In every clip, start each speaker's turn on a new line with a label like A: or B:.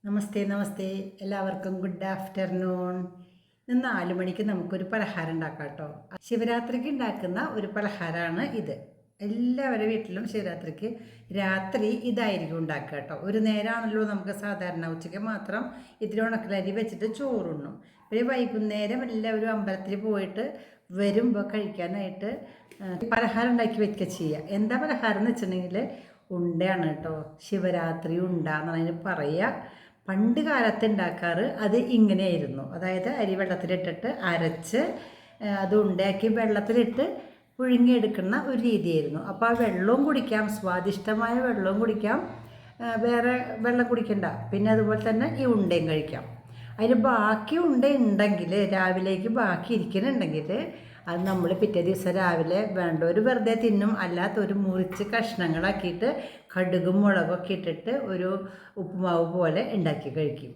A: നമസ്തേ നമസ്തേ എല്ലാവർക്കും good afternoon. ഇന്ന് 4 മണിക്ക് നമുക്കൊരു പലഹാരം ഉണ്ടാക്കാം കേട്ടോ. ശിവരാത്രിക്ക് ഉണ്ടാക്കുന്ന ഒരു പലഹാരമാണ് ഇത്. എല്ലാവരുടെ വീട്ടിലും ശിവരാത്രിക്ക് രാത്രി ഇതായിരിക്കും ഉണ്ടാക്കുക കേട്ടോ. ഒരു നേരമാണല്ലോ നമുക്ക് സാധാരണ, ഉച്ചയ്ക്ക് മാത്രം ഇത്തിരി ഉണക്കലരി വെച്ചിട്ട് ചോറുണ്ണും. ഒരു വൈകുന്നേരം എല്ലാവരും അമ്പലത്തിൽ പോയിട്ട് വരുമ്പോൾ കഴിക്കാനായിട്ട് പലഹാരം ഉണ്ടാക്കി വെക്കുക ചെയ്യുക. എന്താ പലഹാരം എന്ന് വെച്ചിട്ടുണ്ടെങ്കിൽ ഉണ്ടയാണ് കേട്ടോ. ശിവരാത്രി ഉണ്ടാന്ന് പറയുക. പണ്ട് കാലത്ത് ഉണ്ടാക്കാറ് അത് ഇങ്ങനെയായിരുന്നു. അതായത് അരി വെള്ളത്തിലിട്ടിട്ട് അരച്ച് അത് ഉണ്ടാക്കി വെള്ളത്തിലിട്ട് പുഴുങ്ങിയെടുക്കുന്ന ഒരു രീതിയായിരുന്നു. അപ്പോൾ ആ വെള്ളവും കുടിക്കാം, സ്വാദിഷ്ടമായ വെള്ളവും കുടിക്കാം, വേറെ വെള്ളം കുടിക്കണ്ട. പിന്നെ അതുപോലെ തന്നെ ഈ ഉണ്ടയും കഴിക്കാം. അതിന് ബാക്കി ഉണ്ട ഉണ്ടെങ്കിൽ, രാവിലേക്ക് ബാക്കി ഇരിക്കുന്നുണ്ടെങ്കിൽ അത് നമ്മൾ പിറ്റേ ദിവസം രാവിലെ വേണ്ടവർ വെറുതെ തിന്നും, അല്ലാത്തൊരു മുറിച്ച് കഷ്ണങ്ങളാക്കിയിട്ട് കടുകും മുളകൊക്കെ ഇട്ടിട്ട് ഒരു ഉപ്പുമാവ് പോലെ ഉണ്ടാക്കി കഴിക്കും.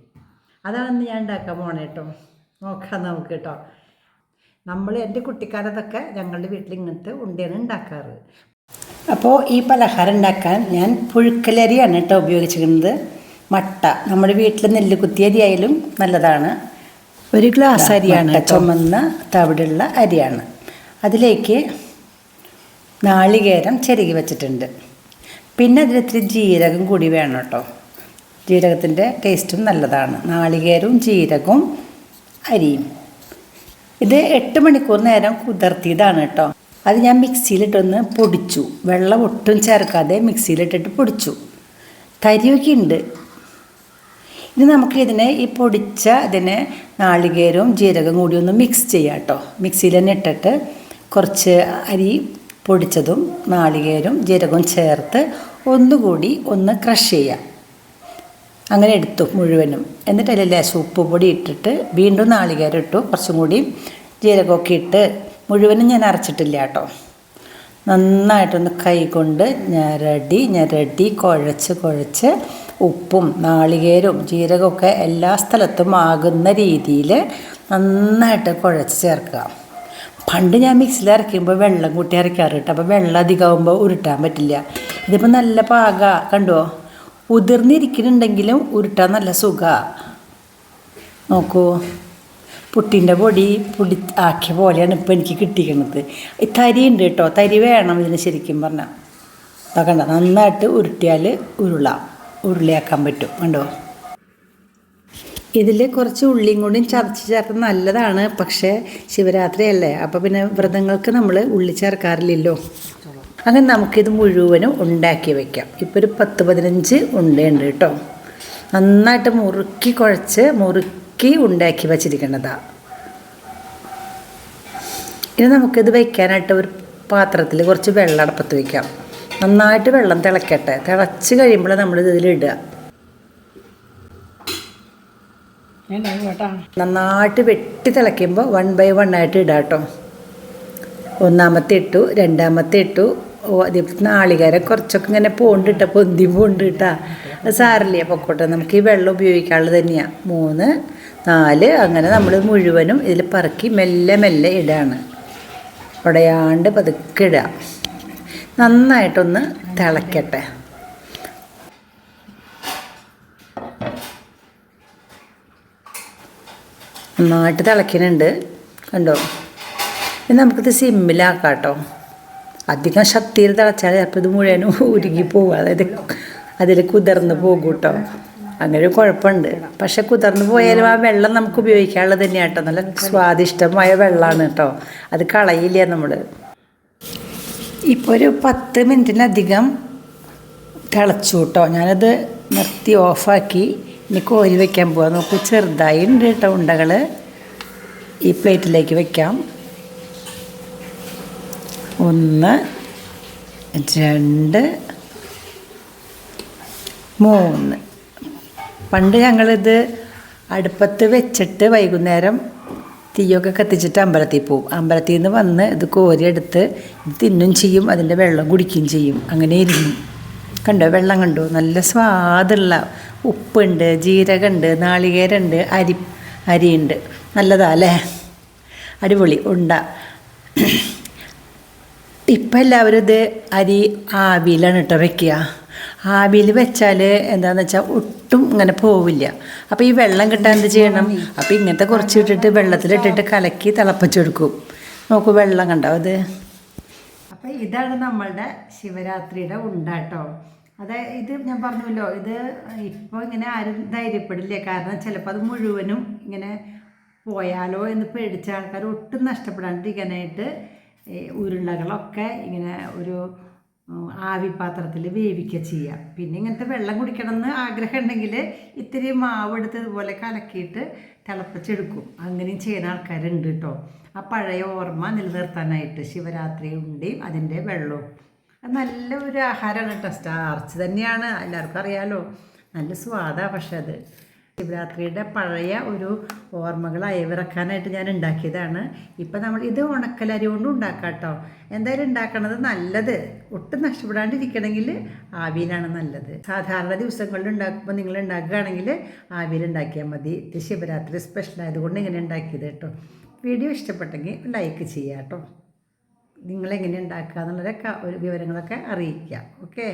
A: അതാണ് ഞാൻ ഉണ്ടാക്കാൻ പോണേ കേട്ടോ. നോക്കാം നമുക്ക് കേട്ടോ. എൻ്റെ കുട്ടിക്കാലത്തൊക്കെ ഞങ്ങളുടെ വീട്ടിൽ ഇങ്ങനത്തെ ഉണ്ടയാണ് ഉണ്ടാക്കാറ്. അപ്പോൾ ഈ പലഹാരം ഉണ്ടാക്കാൻ ഞാൻ പുഴുക്കലരിയാണ് കേട്ടോ ഉപയോഗിച്ചിരിക്കുന്നത്. മട്ട, നമ്മുടെ വീട്ടിൽ നെല്ല് കുത്തിയ അരി ആയാലും നല്ലതാണ്. ഒരു ഗ്ലാസ് അരിയാണ്, ചുമന്ന തവിടുള്ള അരിയാണ്. അതിലേക്ക് നാളികേരം ചിരകി വെച്ചിട്ടുണ്ട്. പിന്നെ അതിലിത്തിരി ജീരകം കൂടി വേണം കേട്ടോ. ജീരകത്തിൻ്റെ ടേസ്റ്റും നല്ലതാണ്. നാളികേരവും ജീരകവും അരിയും. ഇത് 8 മണിക്കൂർ നേരം കുതിർത്തിയതാണ് കേട്ടോ. അത് ഞാൻ മിക്സിയിലിട്ടൊന്ന് പൊടിച്ചു. വെള്ളം ഒട്ടും ചേർക്കാതെ മിക്സിയിലിട്ടിട്ട് പൊടിച്ചു. തരിയൊക്കെ ഉണ്ട്. ഇനി നമുക്കിതിനെ ഈ പൊടിച്ച ഇതിനെ നാളികേരവും ജീരകം കൂടി ഒന്ന് മിക്സ് ചെയ്യാം കേട്ടോ. മിക്സിയിൽ തന്നെ ഇട്ടിട്ട് കുറച്ച് അരി പൊടിച്ചതും നാളികേരവും ജീരകവും ചേർത്ത് ഒന്നുകൂടി ഒന്ന് ക്രഷ് ചെയ്യാം. അങ്ങനെ എടുത്തു മുഴുവനും. എന്നിട്ട് അതിൽ ലേശം ഉപ്പ് പൊടി ഇട്ടിട്ട് വീണ്ടും നാളികേരം ഇട്ടു, കുറച്ചും കൂടി ജീരകമൊക്കെ ഇട്ട് മുഴുവനും ഞാൻ അരച്ചിട്ടില്ല കേട്ടോ. നന്നായിട്ടൊന്ന് കൈ കൊണ്ട് ഞരടി കുഴച്ച് ഉപ്പും നാളികേരവും ജീരകമൊക്കെ എല്ലാ സ്ഥലത്തും ആകുന്ന രീതിയിൽ നന്നായിട്ട് കുഴച്ച് ചേർക്കുക. പണ്ട് ഞാൻ മിക്സിയിൽ അരയ്ക്കുമ്പോൾ വെള്ളം കൂട്ടി അരയ്ക്കാറ് കേട്ടോ. അപ്പോൾ വെള്ളം അധികമാകുമ്പോൾ ഉരുട്ടാൻ പറ്റില്ല. ഇതിപ്പോൾ നല്ല പാക കണ്ടോ. ഉതിർന്നിരിക്കുന്നുണ്ടെങ്കിലും ഉരുട്ടാൻ നല്ല സുഖമാണ്. നോക്കൂ, പുട്ടിൻ്റെ പൊടി ആക്കിയ പോലെയാണ് ഇപ്പോൾ എനിക്ക് കിട്ടിയിരിക്കുന്നത്. ഈ തരി ഉണ്ട് കേട്ടോ. തരി വേണം ഇതിന് ശരിക്കും പറഞ്ഞാൽ. കണ്ടോ, നന്നായിട്ട് ഉരുട്ടിയാൽ ഉരുളിയാക്കാൻ പറ്റും. കണ്ടോ, ഇതിൽ കുറച്ച് ഉള്ളിയും കൂടി ചതച്ച് ചേർത്ത് നല്ലതാണ്. പക്ഷേ ശിവരാത്രി അല്ലേ, അപ്പോൾ പിന്നെ വ്രതങ്ങൾക്ക് നമ്മൾ ഉള്ളി ചേർക്കാറില്ലല്ലോ. അങ്ങനെ നമുക്കിത് മുഴുവനും ഉണ്ടാക്കി വയ്ക്കാം. ഇപ്പോൾ ഒരു 10-15 ഉണ്ടയുണ്ട് കേട്ടോ. നന്നായിട്ട് മുറുക്കി ഉണ്ടാക്കി വച്ചിരിക്കേണ്ടതാണ്. ഇനി നമുക്കിത് വയ്ക്കാനായിട്ട് ഒരു പാത്രത്തിൽ കുറച്ച് വെള്ളം അടുപ്പത്ത് വയ്ക്കാം. നന്നായിട്ട് വെള്ളം തിളക്കട്ടെ. തിളച്ച് കഴിയുമ്പോൾ നമ്മൾ ഇതിലിടുക. നന്നായിട്ട് വെട്ടി തിളയ്ക്കുമ്പോൾ 1 by 1 ആയിട്ട് ഇടാം കേട്ടോ. 1ാമത്തെ ഇട്ടു, 2ാമത്തെ ഇട്ടു. അതിപ്പോൾ നാളികേരം കുറച്ചൊക്കെ ഇങ്ങനെ പൊന്തി പോണ്ടിട്ടാ. അത് സാറില്ല, പൊക്കോട്ടെ. നമുക്ക് ഈ വെള്ളം ഉപയോഗിക്കാനുള്ളത് തന്നെയാണ്. 3, 4 അങ്ങനെ നമ്മൾ മുഴുവനും ഇതിൽ പറക്കി മെല്ലെ ഇടാണ്. ഉടയാണ്ട് പതുക്കെ ഇടുക. നന്നായിട്ടൊന്ന് തിളക്കട്ടെ. നന്നായിട്ട് തിളയ്ക്കുന്നുണ്ട് കണ്ടോ. ഇനി നമുക്കിത് സിമ്മിലാക്കാം കേട്ടോ. അധികം ശക്തിയിൽ തിളച്ചാൽ ചിലപ്പോൾ ഇത് മുഴുവനും ഉരുകി പോകും. അതായത് അതിൽ കുതിർന്ന് പോകും കേട്ടോ. അങ്ങനെ ഒരു കുഴപ്പമുണ്ട്. പക്ഷെ കുതിർന്ന് പോയാലും ആ വെള്ളം നമുക്ക് ഉപയോഗിക്കാനുള്ളത് തന്നെയാണ് കേട്ടോ. നല്ല സ്വാദിഷ്ടമായ വെള്ളമാണ് കേട്ടോ. അത് കളയില്ല നമ്മൾ. ഇപ്പോൾ ഒരു 10 മിനിറ്റിനധികം തിളച്ചു കേട്ടോ. ഞാനത് നിർത്തി ഓഫാക്കി. ഇനി കോരി വയ്ക്കാൻ പോവാം. നോക്കൂ, ചെറുതായി ഉണ്ട് കേട്ടോ ഉണ്ടകൾ. ഈ പ്ലേറ്റിലേക്ക് വയ്ക്കാം. 1, 2, 3. പണ്ട് ഞങ്ങളിത് അടുപ്പത്ത് വെച്ചിട്ട് വൈകുന്നേരം തീയൊക്കെ കത്തിച്ചിട്ട് അമ്പലത്തിൽ പോവും. അമ്പലത്തിൽ നിന്ന് വന്ന് ഇത് കോരിയെടുത്ത് തിന്നും ചെയ്യും, അതിൻ്റെ വെള്ളം കുടിക്കുകയും ചെയ്യും. അങ്ങനെ ഇരുന്നു. കണ്ടോ, വെള്ളം കണ്ടോ, നല്ല സ്വാദുള്ള ഉപ്പുണ്ട്, ജീരകമുണ്ട്, നാളികേരമുണ്ട്, അരിയുണ്ട്. നല്ലതാ അല്ലേ, അടിപൊളി ഉണ്ട. ഇപ്പം എല്ലാവരും ഇത് അരി ആവിയിലാണ് കേട്ടോ വയ്ക്കുക. ആവിയിൽ വെച്ചാൽ എന്താണെന്ന് വെച്ചാൽ ഒട്ടും ഇങ്ങനെ പോവില്ല. അപ്പോൾ ഈ വെള്ളം കിട്ടാൻ എന്ത് ചെയ്യണം? അപ്പോൾ ഇങ്ങനത്തെ കുറച്ച് ഇട്ടിട്ട് വെള്ളത്തിലിട്ടിട്ട് കലക്കി തിളപ്പിച്ചെടുക്കും. നോക്കൂ, വെള്ളം കണ്ടോ അത്. അപ്പോൾ ഇതാണ് നമ്മളുടെ ശിവരാത്രിയുടെ ഉണ്ടാട്ടോ. ഇത് ഞാൻ പറഞ്ഞല്ലോ, ഇത് ഇപ്പോൾ ഇങ്ങനെ ആരും ധൈര്യപ്പെടില്ല. കാരണം ചിലപ്പോൾ അത് മുഴുവനും ഇങ്ങനെ പോയാലോ എന്ന് പേടിച്ച ആൾക്കാർ ഒട്ടും നഷ്ടപ്പെടാണ്ടിരിക്കാനായിട്ട് ഉരുളകളൊക്കെ ഇങ്ങനെ ഒരു ആവിപാത്രത്തിൽ വേവിക്കുക ചെയ്യുക. പിന്നെ ഇങ്ങനത്തെ വെള്ളം കുടിക്കണമെന്ന് ആഗ്രഹം ഉണ്ടെങ്കിൽ ഇത്തിരി മാവ് എടുത്ത് ഇതുപോലെ കലക്കിയിട്ട് തിളപ്പിച്ചെടുക്കും. അങ്ങനെയും ചെയ്യുന്ന ആൾക്കാരുണ്ട് കേട്ടോ. ആ പഴയ ഓർമ്മ നിലനിർത്താനായിട്ട് ശിവരാത്രി ഉണ്ടയും അതിൻ്റെ വെള്ളവും നല്ല ഒരു ആഹാരമാണ് കേട്ടോ. സ്റ്റാർച്ച് തന്നെയാണ്, എല്ലാവർക്കും അറിയാലോ. നല്ല സ്വാദാണ്. പക്ഷെ അത് ശിവരാത്രിയുടെ പഴയ ഒരു ഓർമ്മകൾ അയവിറക്കാനായിട്ട് ഞാൻ ഉണ്ടാക്കിയതാണ്. ഇപ്പം നമ്മൾ ഇത് ഉണക്കലരി കൊണ്ടും ഉണ്ടാക്കാം കേട്ടോ. എന്തായാലും ഉണ്ടാക്കണത് നല്ലത്. ഒട്ടും നഷ്ടപ്പെടാണ്ടിരിക്കണമെങ്കിൽ ആവിയിലാണ് നല്ലത്. സാധാരണ ദിവസങ്ങളിൽ ഉണ്ടാക്കുമ്പോൾ നിങ്ങൾ ഉണ്ടാക്കുകയാണെങ്കിൽ ആവിയിൽ ഉണ്ടാക്കിയാൽ മതി. ഇത് ശിവരാത്രി സ്പെഷ്യൽ ആയതുകൊണ്ട് ഇങ്ങനെ ഉണ്ടാക്കിയത് കേട്ടോ. വീഡിയോ ഇഷ്ടപ്പെട്ടെങ്കിൽ ലൈക്ക് ചെയ്യുക കേട്ടോ. നിങ്ങളെങ്ങനെ ഉണ്ടാക്കുക എന്നുള്ളതൊക്കെ ഒരു വിവരങ്ങളൊക്കെ അറിയിക്കുക. ഓക്കെ.